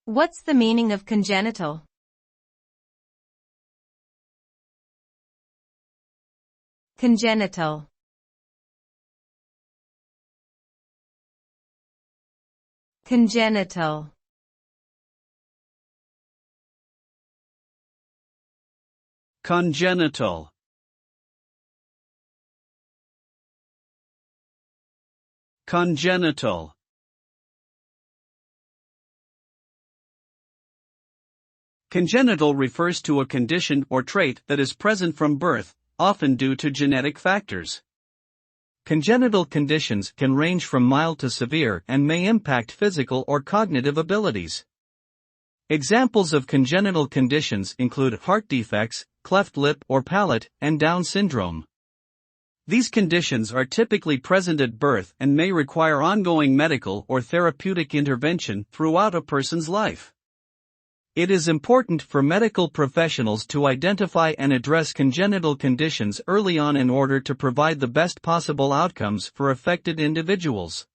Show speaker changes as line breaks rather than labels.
What's the meaning of congenital? Congenital. Congenital.
Congenital. Congenital. Congenital refers to a condition or trait that is present from birth, often due to genetic factors. Congenital conditions can range from mild to severe and may impact physical or cognitive abilities. Examples of congenital conditions include heart defects, cleft lip or palate, and Down syndrome. These conditions are typically present at birth and may require ongoing medical or therapeutic intervention throughout a person's life. It is important for medical professionals to identify and address congenital conditions early on in order to provide the best possible outcomes for affected individuals.